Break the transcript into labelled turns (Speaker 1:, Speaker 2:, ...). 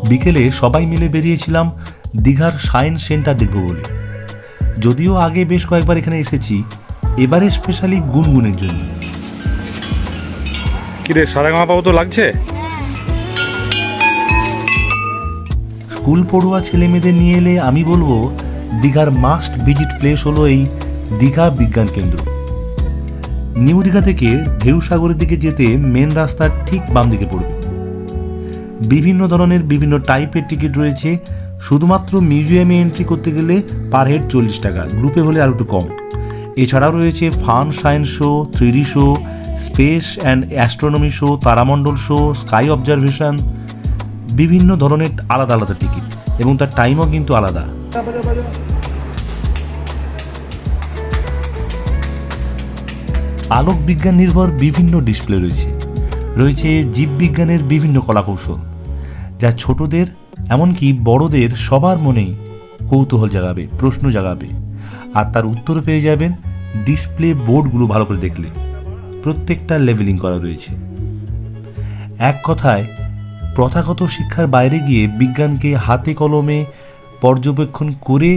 Speaker 1: বিকেলে সবাই মিলে বেরিয়েছিলাম দীঘার সায়েন্স সেন্টার দেখব বলে। যদিও আগে বেশ কয়েকবার এখানে এসেছি, এবারে স্পেশালি গুনগুনের জন্য।
Speaker 2: কিরে সারেগামাপাও তো লাগছে।
Speaker 1: স্কুল পড়ুয়া ছেলে মেয়েদের নিয়ে এলে আমি বলবো দীঘার মাস্ট ভিজিট প্লেস হলো এই দীঘা বিজ্ঞান কেন্দ্র। নিউ দীঘা থেকে ঢেউসাগরের দিকে যেতে মেন রাস্তার ঠিক বাম দিকে পড়বে। বিভিন্ন ধরনের বিভিন্ন টাইপের টিকিট রয়েছে। শুধুমাত্র মিউজিয়ামে এন্ট্রি করতে গেলে পার হেড 40 টাকা, গ্রুপে হলে আর একটু কম। এছাড়াও রয়েছে fun science show, 3D show, space and astronomy show, তারামণ্ডল শো, স্কাই অবজারভেশন, বিভিন্ন ধরনের আলাদা আলাদা টিকিট এবং তার টাইমও কিন্তু আলাদা। আলোক বিজ্ঞান নির্ভর বিভিন্ন ডিসপ্লে রয়েছে জীববিজ্ঞানের বিভিন্ন কলাকৌশল, যা ছোটদের এমনকি বড়দের সবার মনেই কৌতূহল জাগাবে, প্রশ্ন জাগাবে। আর তার উত্তর পেয়ে যাবেন ডিসপ্লে বোর্ডগুলো ভালো করে দেখলে। প্রত্যেকটা লেভেলিং করা রয়েছে। এক কথায় প্রথাগত শিক্ষার বাইরে গিয়ে বিজ্ঞানকে হাতে কলমে পর্যবেক্ষণ করে